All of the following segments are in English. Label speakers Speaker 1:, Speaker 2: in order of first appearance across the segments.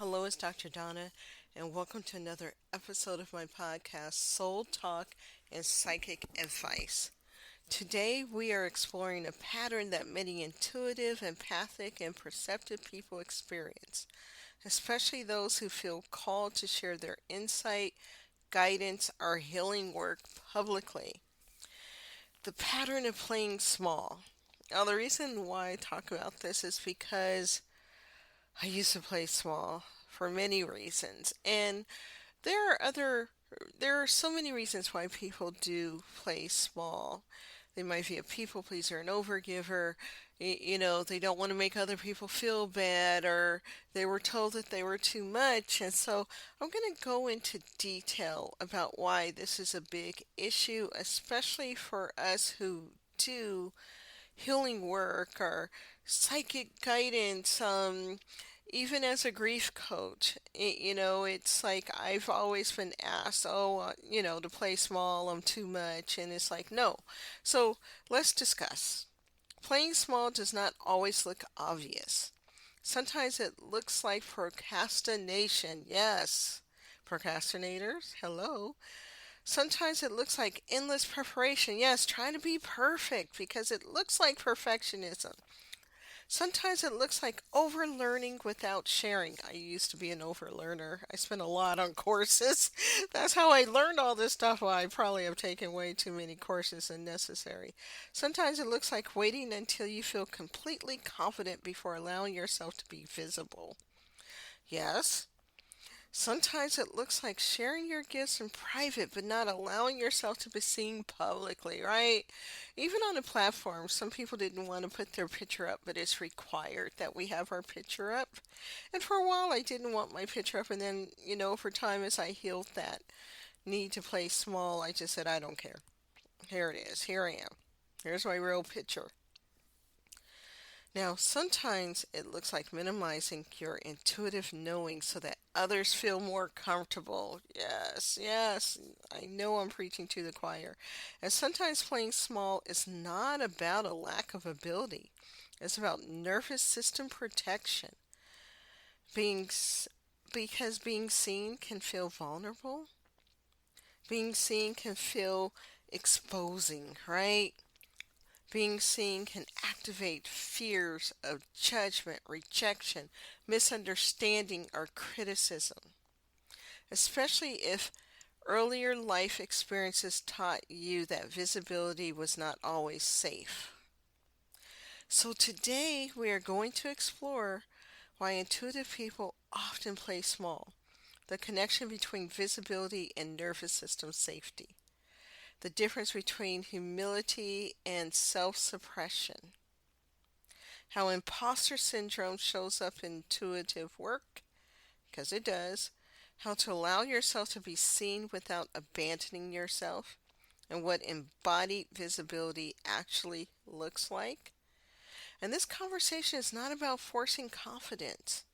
Speaker 1: Hello, it's Dr. Donna, and welcome to another episode of my podcast, Soul Talk and Psychic Advice. Today, we are exploring a pattern that many intuitive, empathic, and perceptive people experience, especially those who feel called to share their insight, guidance, or healing work publicly. The pattern of playing small. Now, the reason why I talk about this is because I used to play small for many reasons, and there are other there are so many reasons why people do play small. They might be a people pleaser, an overgiver, they don't want to make other people feel bad, or they were told that they were too much. And so I'm going to go into detail about why this is a big issue, especially for us who do healing work or psychic guidance, even as a grief coach. It's like I've always been asked, to play small, I'm too much. And it's like, no. So let's discuss. Playing small does not always look obvious. Sometimes it looks like procrastination. Yes. Procrastinators, hello. Sometimes it looks like endless preparation. Yes, trying to be perfect because it looks like perfectionism. Sometimes it looks like overlearning without sharing. I used to be an overlearner. I spent a lot on courses. That's how I learned all this stuff. Well, I probably have taken way too many courses than necessary. Sometimes it looks like waiting until you feel completely confident before allowing yourself to be visible. Yes, sometimes it looks like sharing your gifts in private but not allowing yourself to be seen publicly, right? Even on a platform, some people didn't want to put their picture up, but it's required that we have our picture up. And for a while, I didn't want my picture up, and then, over time, as I healed that need to play small, I just said, I don't care. Here it is. Here I am. Here's my real picture. Now, sometimes it looks like minimizing your intuitive knowing so that others feel more comfortable. Yes, yes, I know I'm preaching to the choir. And sometimes playing small is not about a lack of ability, it's about nervous system protection. Being, because being seen can feel vulnerable, being seen can feel exposing, right? Being seen can activate fears of judgment, rejection, misunderstanding, or criticism, especially if earlier life experiences taught you that visibility was not always safe. So today we are going to explore why intuitive people often play small, the connection between visibility and nervous system safety, the difference between humility and self-suppression, how imposter syndrome shows up in intuitive work, because it does, how to allow yourself to be seen without abandoning yourself, and what embodied visibility actually looks like. And this conversation is not about forcing confidence.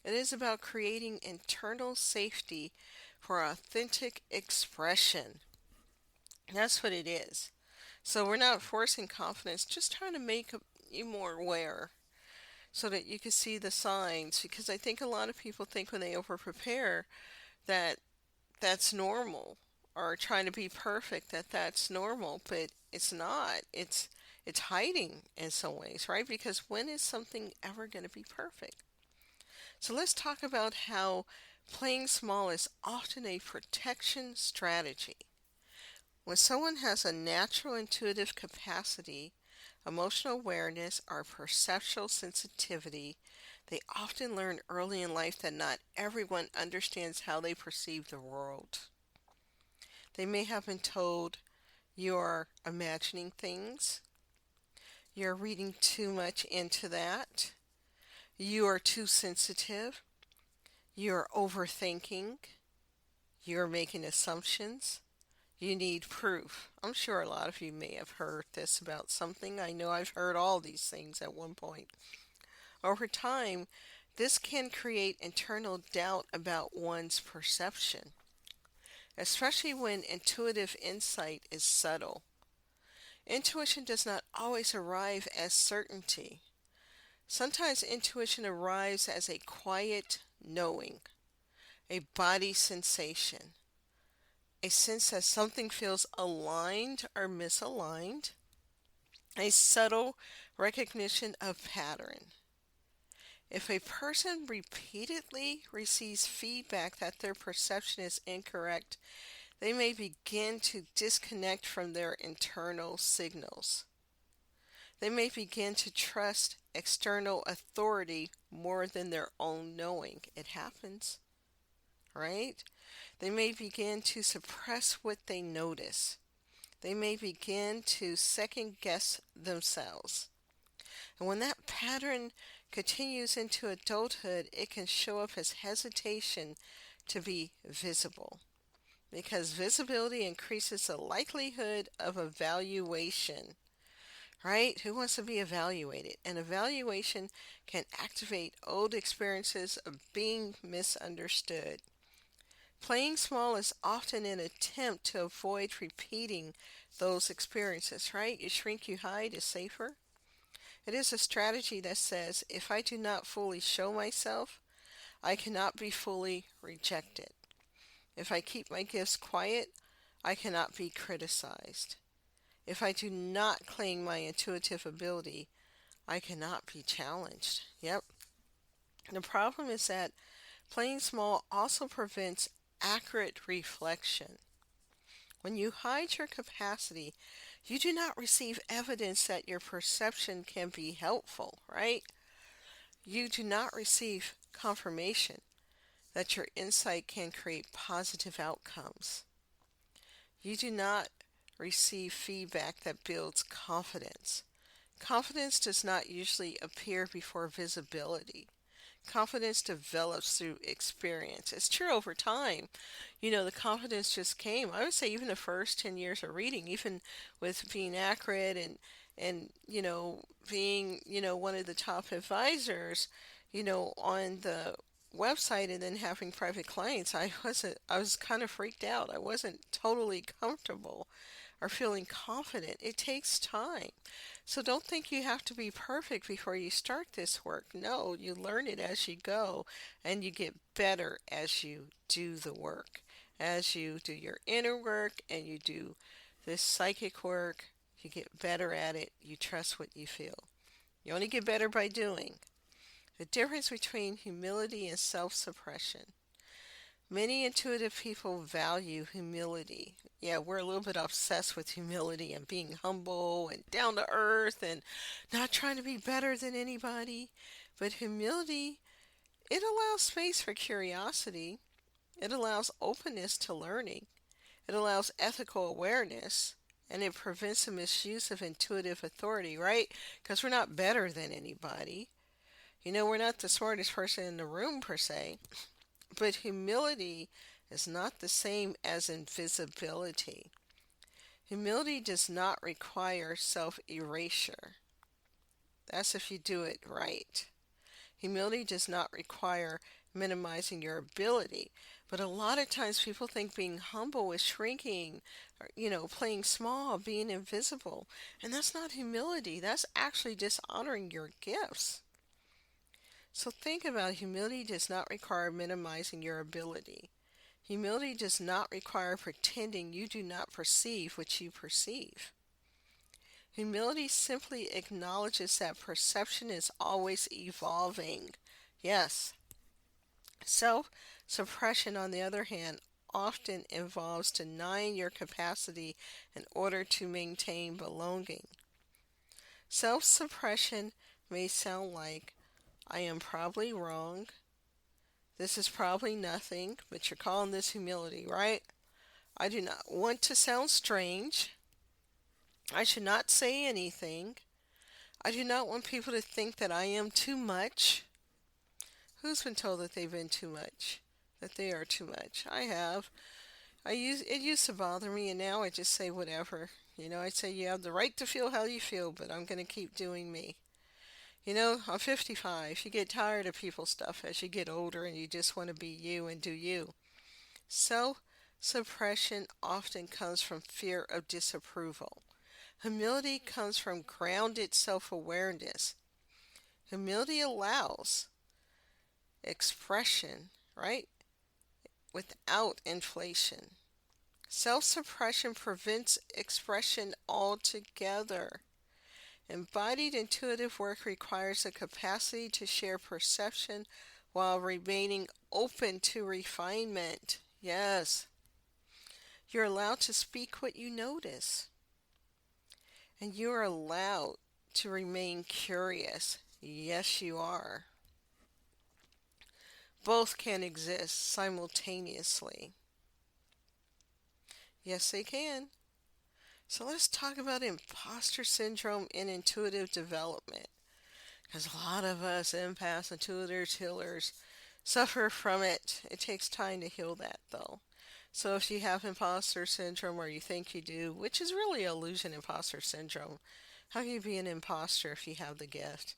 Speaker 1: It is about creating internal safety for authentic expression. That's what it is. So we're not forcing confidence, just trying to make you more aware so that you can see the signs. Because I think a lot of people think when they over prepare that that's normal, or trying to be perfect, that that's normal, but it's not. It's hiding in some ways, right? Because when is something ever going to be perfect? So let's talk about how playing small is often a protection strategy. When someone has a natural intuitive capacity, emotional awareness, or perceptual sensitivity, they often learn early in life that not everyone understands how they perceive the world. They may have been told, you're imagining things, you're reading too much into that, you are too sensitive, you're overthinking, you're making assumptions, you need proof. I'm sure a lot of you may have heard this about something. I know I've heard all these things at one point. Over time, this can create internal doubt about one's perception, especially when intuitive insight is subtle. Intuition does not always arrive as certainty. Sometimes intuition arrives as a quiet knowing, a body sensation, a sense that something feels aligned or misaligned, a subtle recognition of pattern. If a person repeatedly receives feedback that their perception is incorrect, they may begin to disconnect from their internal signals. They may begin to trust external authority more than their own knowing. It happens, right? They may begin to suppress what they notice. They may begin to second guess themselves. And when that pattern continues into adulthood, it can show up as hesitation to be visible, because visibility increases the likelihood of evaluation, right? Who wants to be evaluated? And evaluation can activate old experiences of being misunderstood. Playing small is often an attempt to avoid repeating those experiences, right? You shrink, you hide is safer. It is a strategy that says, if I do not fully show myself, I cannot be fully rejected. If I keep my gifts quiet, I cannot be criticized. If I do not claim my intuitive ability, I cannot be challenged. Yep. The problem is that playing small also prevents accurate reflection. When you hide your capacity, you do not receive evidence that your perception can be helpful, right? You do not receive confirmation that your insight can create positive outcomes. You do not receive feedback that builds confidence. Confidence does not usually appear before visibility. Confidence develops through experience. It's true over time. The confidence just came. I would say even the first 10 years of reading, even with being accurate and being, one of the top advisors, on the website and then having private clients, I was kind of freaked out. I wasn't totally comfortable or feeling confident. It takes time. So don't think you have to be perfect before you start this work. No, you learn it as you go and you get better as you do the work. As you do your inner work and you do this psychic work, you get better at it. You trust what you feel. You only get better by doing. The difference between humility and self-suppression. Many intuitive people value humility. Yeah, we're a little bit obsessed with humility and being humble and down to earth and not trying to be better than anybody. But humility, it allows space for curiosity. It allows openness to learning. It allows ethical awareness. And it prevents the misuse of intuitive authority, right? Because we're not better than anybody. We're not the smartest person in the room per se. But humility is not the same as invisibility. Humility does not require self-erasure. That's if you do it right. Humility does not require minimizing your ability. But a lot of times people think being humble is shrinking, or, playing small, being invisible. And that's not humility. That's actually dishonoring your gifts. So think about humility does not require minimizing your ability. Humility does not require pretending you do not perceive what you perceive. Humility simply acknowledges that perception is always evolving. Yes. Self-suppression, on the other hand, often involves denying your capacity in order to maintain belonging. Self-suppression may sound like, I am probably wrong. This is probably nothing, but you're calling this humility, right? I do not want to sound strange. I should not say anything. I do not want people to think that I am too much. Who's been told that they've been too much? That they are too much? I have. It used to bother me, and now I just say whatever. I say you have the right to feel how you feel, but I'm going to keep doing me. I'm 55. You get tired of people's stuff as you get older and you just want to be you and do you. Self-suppression often comes from fear of disapproval. Humility comes from grounded self-awareness. Humility allows expression, right? Without inflation. Self suppression prevents expression altogether. Embodied intuitive work requires the capacity to share perception while remaining open to refinement. Yes, you're allowed to speak what you notice, and you are allowed to remain curious. Yes, you are. Both can exist simultaneously. Yes, they can. So let's talk about imposter syndrome in intuitive development. Because a lot of us empaths, intuitors, healers suffer from it. It takes time to heal that though. So if you have imposter syndrome or you think you do, which is really illusion imposter syndrome, how can you be an imposter if you have the gift?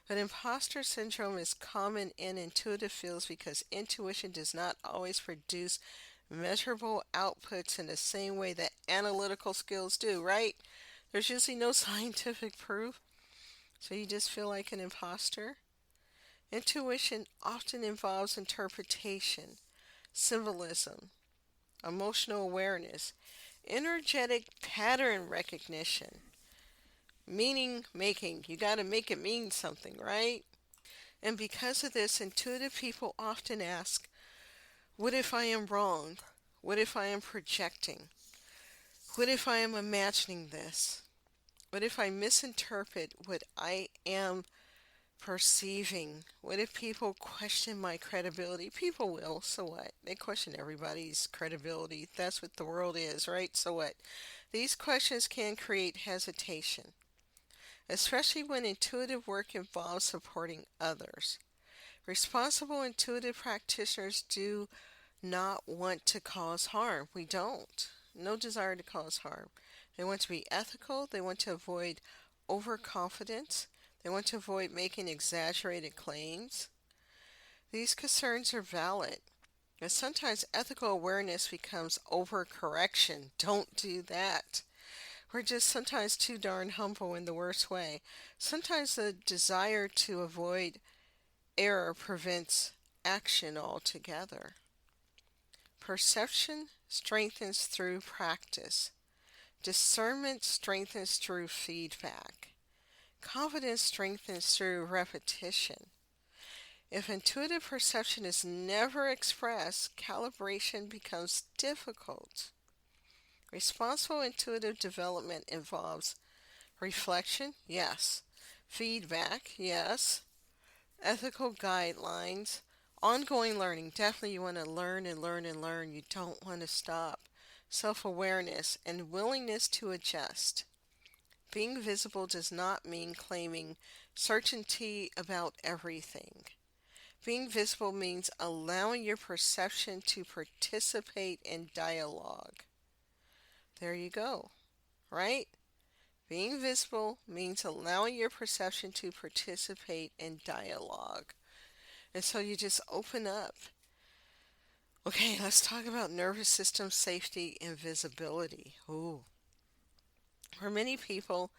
Speaker 1: But imposter syndrome is common in intuitive fields because intuition does not always produce measurable outputs in the same way that analytical skills do, right? There's usually no scientific proof, so you just feel like an imposter. Intuition often involves interpretation, symbolism, emotional awareness, energetic pattern recognition, meaning making. You got to make it mean something, right? And because of this, intuitive people often ask, what if I am wrong? What if I am projecting? What if I am imagining this? What if I misinterpret what I am perceiving? What if people question my credibility? People will, so what? They question everybody's credibility. That's what the world is, right? So what? These questions can create hesitation, especially when intuitive work involves supporting others. Responsible intuitive practitioners do not want to cause harm. We don't. No desire to cause harm. They want to be ethical. They want to avoid overconfidence. They want to avoid making exaggerated claims. These concerns are valid. And sometimes ethical awareness becomes overcorrection. Don't do that. We're just sometimes too darn humble in the worst way. Sometimes the desire to avoid error prevents action altogether. Perception strengthens through practice. Discernment strengthens through feedback. Confidence strengthens through repetition. If intuitive perception is never expressed, calibration becomes difficult. Responsible intuitive development involves reflection, yes. Feedback, yes. Ethical guidelines. Ongoing learning. Definitely you want to learn and learn and learn. You don't want to stop. Self-awareness and willingness to adjust. Being visible does not mean claiming certainty about everything. Being visible means allowing your perception to participate in dialogue. There you go, right? Being visible means allowing your perception to participate in dialogue. And so you just open up. Okay, let's talk about nervous system safety and visibility. Ooh. For many people,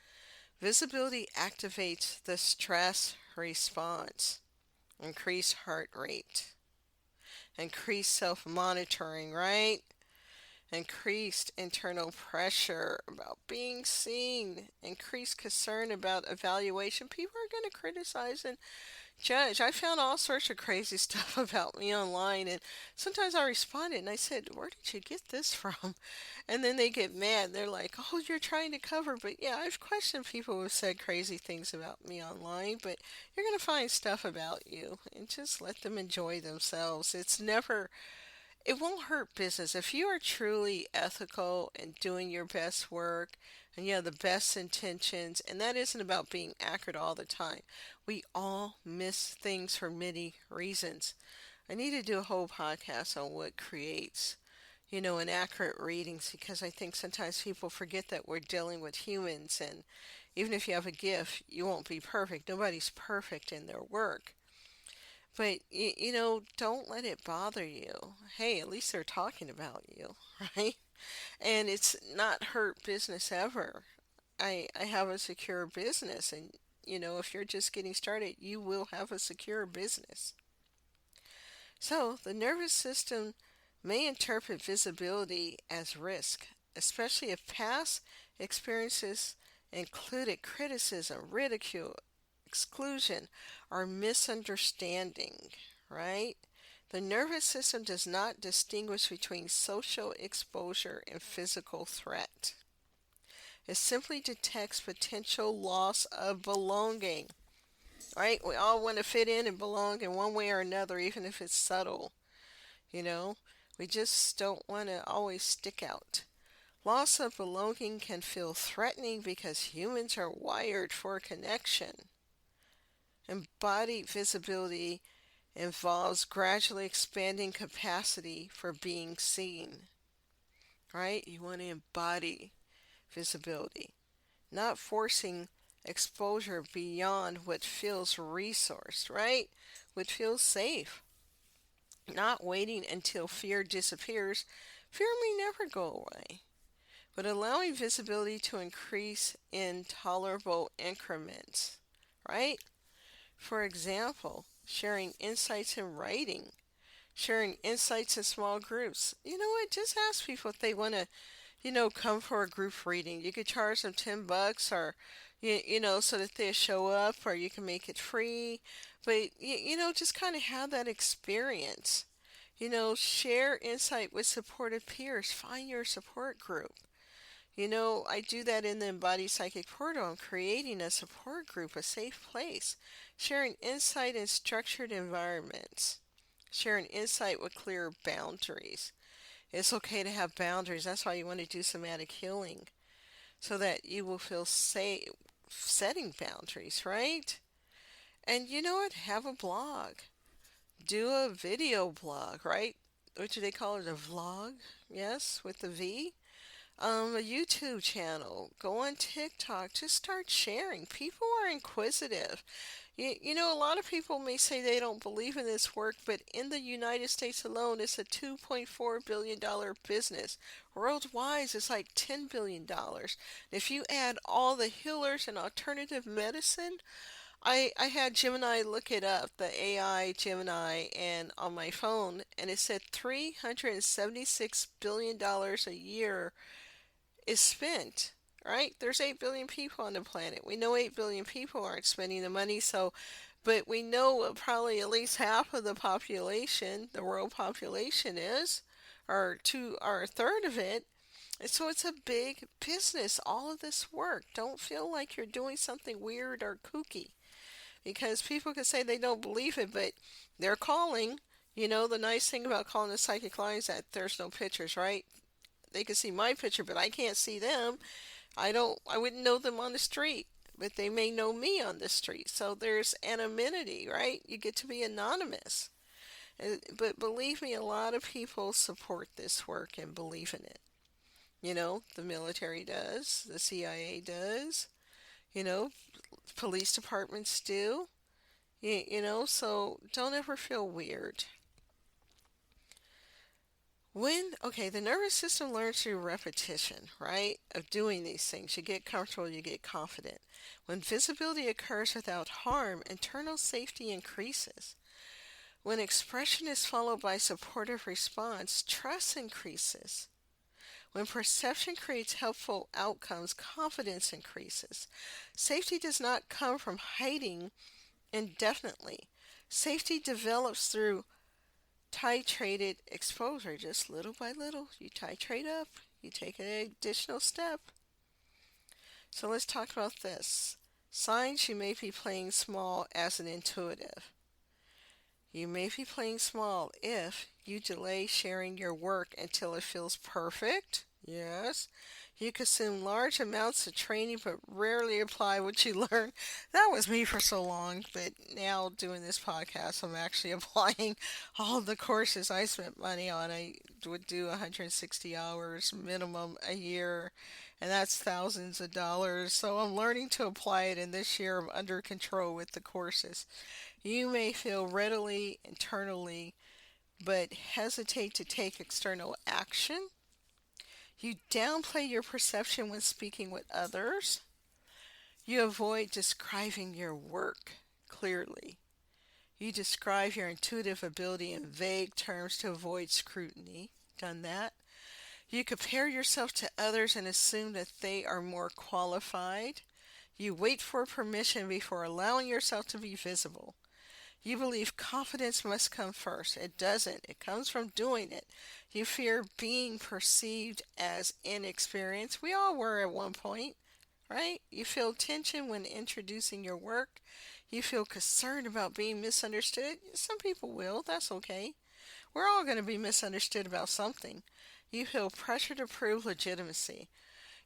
Speaker 1: visibility activates the stress response, increased heart rate, increased self-monitoring, right? Increased internal pressure about being seen, increased concern about evaluation. People are going to criticize and judge. I found all sorts of crazy stuff about me online, and sometimes I responded and I said, where did you get this from? And then they get mad. They're like, oh, you're trying to cover. But yeah, I've questioned people who have said crazy things about me online, but you're going to find stuff about you and just let them enjoy themselves. It won't hurt business. If you are truly ethical and doing your best work and you have the best intentions, and that isn't about being accurate all the time. We all miss things for many reasons. I need to do a whole podcast on what creates, inaccurate readings because I think sometimes people forget that we're dealing with humans, and even if you have a gift, you won't be perfect. Nobody's perfect in their work. But, don't let it bother you. Hey, at least they're talking about you, right? And it's not hurt business ever. I have a secure business, and, if you're just getting started, you will have a secure business. So, the nervous system may interpret visibility as risk, especially if past experiences included criticism, ridicule, exclusion, or misunderstanding, right? The nervous system does not distinguish between social exposure and physical threat. It simply detects potential loss of belonging, right? We all want to fit in and belong in one way or another, even if it's subtle, you know? We just don't want to always stick out. Loss of belonging can feel threatening because humans are wired for connection. Embodied visibility involves gradually expanding capacity for being seen, right? You want to embody visibility, not forcing exposure beyond what feels resourced, right? What feels safe, not waiting until fear disappears. Fear may never go away, but allowing visibility to increase in tolerable increments, right? For example, sharing insights in writing, sharing insights in small groups. You know what? Just ask people if they want to, come for a group reading. You could charge them $10 or, so that they show up, or you can make it free. But, just kind of have that experience. Share insight with supportive peers. Find your support group. I do that in the Embodied Psychic Portal. I'm creating a support group, a safe place, sharing insight in structured environments, sharing insight with clear boundaries. It's okay to have boundaries. That's why you want to do somatic healing, so that you will feel safe setting boundaries, right? And you know what? Have a blog. Do a video blog, right? What do they call it? A vlog? Yes, with the V. A YouTube channel, go on TikTok, just start sharing. People are inquisitive. A lot of people may say they don't believe in this work, but in the United States alone, it's a $2.4 billion business. Worldwide, it's like $10 billion. If you add all the healers and alternative medicine, I had Gemini look it up, the AI Gemini, and on my phone, and it said $376 billion a year is spent, right? There's 8 billion people on the planet. We know 8 billion people aren't spending the money, but we know probably at least half of the population, the world population is, or a third of it. And so it's a big business, all of this work. Don't feel like you're doing something weird or kooky, because people can say they don't believe it, but they're calling. The nice thing about calling a psychic line is that there's no pictures, right? They can see my picture, but I can't see them. I wouldn't know them on the street, but they may know me on the street. So there's anonymity, right? You get to be anonymous. But believe me, a lot of people support this work and believe in it. The military does, the CIA does, you know, police departments do, so don't ever feel weird. Okay, the nervous system learns through repetition, right, of doing these things. You get comfortable, you get confident. When visibility occurs without harm, internal safety increases. When expression is followed by supportive response, trust increases. When perception creates helpful outcomes, confidence increases. Safety does not come from hiding indefinitely. Safety develops through titrated exposure, just little by little. You titrate up, you take an additional step. So let's talk about this. Signs you may be playing small as an intuitive. You may be playing small if you delay sharing your work until it feels perfect. Yes. You consume large amounts of training but rarely apply what you learn. That was me for so long, but now doing this podcast, I'm actually applying all the courses I spent money on. I would do 160 hours minimum a year, and that's thousands of dollars. So I'm learning to apply it, and this year I'm under control with the courses. You may feel readily internally, but hesitate to take external action. You downplay your perception when speaking with others. You avoid describing your work clearly. You describe your intuitive ability in vague terms to avoid scrutiny. Done that. You compare yourself to others and assume that they are more qualified. You wait for permission before allowing yourself to be visible. You believe confidence must come first. It doesn't. It comes from doing it. You fear being perceived as inexperienced. We all were at one point, right? You feel tension when introducing your work. You feel concerned about being misunderstood. Some people will. That's okay. We're all going to be misunderstood about something. You feel pressure to prove legitimacy.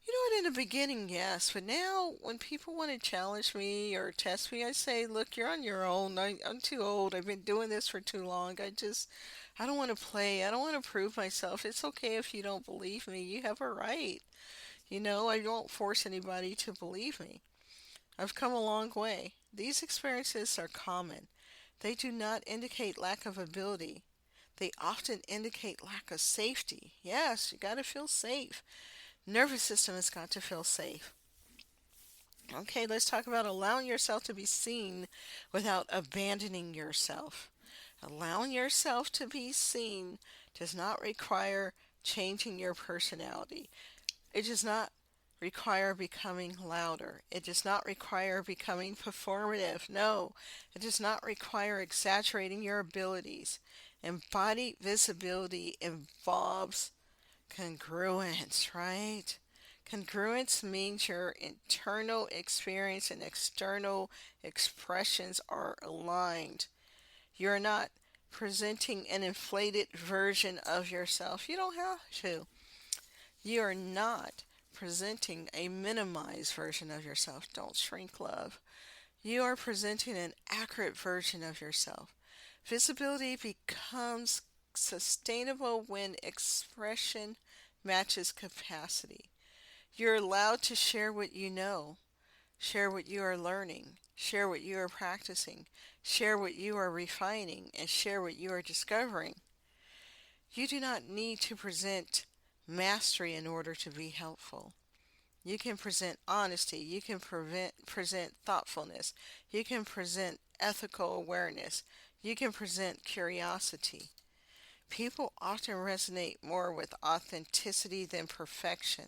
Speaker 1: You know what, in the beginning, yes, but now when people want to challenge me or test me, I say, look, you're on your own. I'm too old. I've been doing this for too long. I don't want to play. I don't want to prove myself. It's okay if you don't believe me. You have a right. I don't force anybody to believe me. I've come a long way. These experiences are common. They do not indicate lack of ability. They often indicate lack of safety. Yes, you got to feel safe. Nervous system has got to feel safe. Okay, let's talk about allowing yourself to be seen without abandoning yourself. Allowing yourself to be seen does not require changing your personality. It does not require becoming louder. It does not require becoming performative. No, it does not require exaggerating your abilities. Embodied visibility involves congruence, right? Congruence means your internal experience and external expressions are aligned. You're not presenting an inflated version of yourself. You don't have to. You are not presenting a minimized version of yourself. Don't shrink, love. You are presenting an accurate version of yourself. Visibility becomes sustainable when expression matches capacity. You're allowed to share what you know, share what you are learning, share what you are practicing, share what you are refining, and share what you are discovering. You do not need to present mastery in order to be helpful. You can present honesty. You can present thoughtfulness. You can present ethical awareness. You can present curiosity. People often resonate more with authenticity than perfection.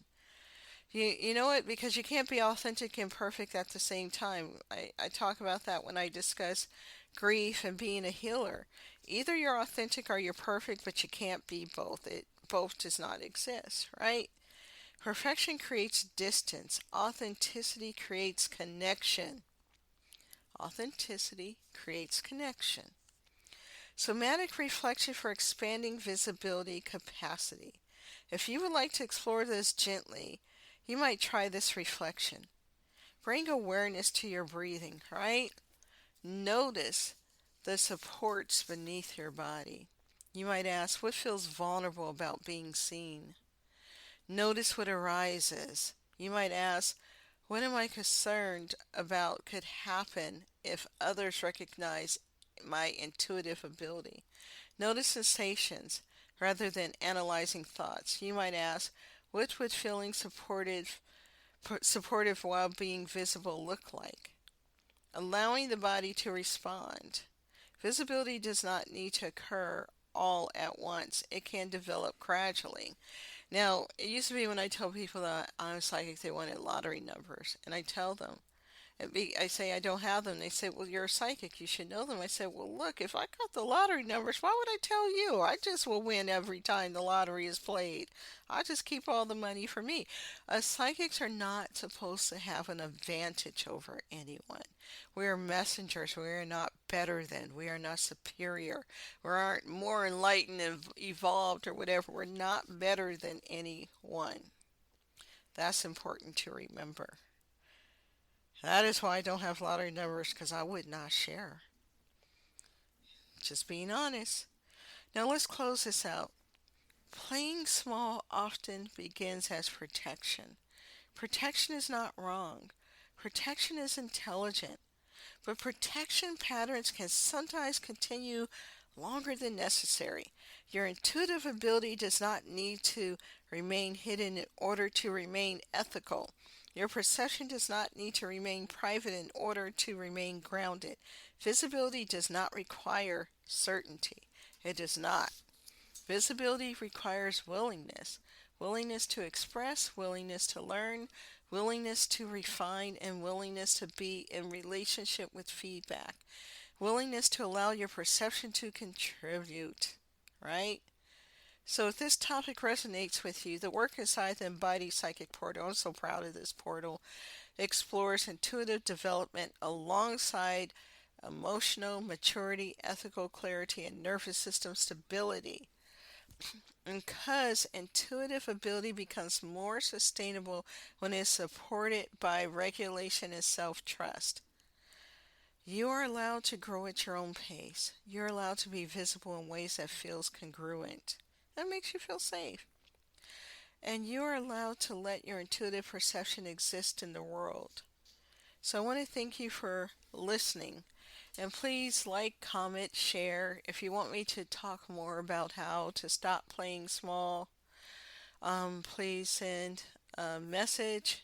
Speaker 1: You know what? Because you can't be authentic and perfect at the same time. I talk about that when I discuss grief and being a healer. Either you're authentic or you're perfect, but you can't be both. It both does not exist, right? Perfection creates distance. Authenticity creates connection. Authenticity creates connection. Somatic reflection for expanding visibility capacity. If you would like to explore this gently, you might try this reflection. Bring awareness to your breathing, right? Notice the supports beneath your body. You might ask, what feels vulnerable about being seen? Notice what arises. You might ask, what am I concerned about could happen if others recognize my intuitive ability? Notice sensations rather than analyzing thoughts. You might ask, what would feeling supportive while being visible look like? Allowing the body to respond. Visibility does not need to occur all at once. It can develop gradually. Now, it used to be when I tell people that I'm psychic, they wanted lottery numbers. And I tell them, I say I don't have them. They say, well, you're a psychic. You should know them. I said, well, look, if I got the lottery numbers, why would I tell you? I just will win every time the lottery is played. I just keep all the money for me. Psychics are not supposed to have an advantage over anyone. We are messengers. We are not better than. We are not superior. We aren't more enlightened and evolved or whatever. We're not better than anyone. That's important to remember. That is why I don't have lottery numbers, because I would not share. Just being honest. Now let's close this out. Playing small often begins as protection. Protection is not wrong. Protection is intelligent. But protection patterns can sometimes continue longer than necessary. Your intuitive ability does not need to remain hidden in order to remain ethical. Your perception does not need to remain private in order to remain grounded. Visibility does not require certainty. It does not. Visibility requires willingness, willingness to express, willingness to learn, willingness to refine, and willingness to be in relationship with feedback, willingness to allow your perception to contribute, right? So if this topic resonates with you, the work inside the Embodied Psychic Portal, I'm so proud of this portal, explores intuitive development alongside emotional maturity, ethical clarity, and nervous system stability. Because intuitive ability becomes more sustainable when it's supported by regulation and self trust. You are allowed to grow at your own pace. You're allowed to be visible in ways that feels congruent. That makes you feel safe. And you are allowed to let your intuitive perception exist in the world. So I want to thank you for listening. And please like, comment, share. If you want me to talk more about how to stop playing small, please send a message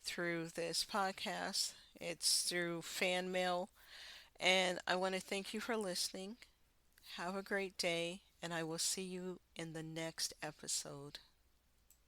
Speaker 1: through this podcast. It's through fan mail. And I want to thank you for listening. Have a great day, and I will see you in the next episode.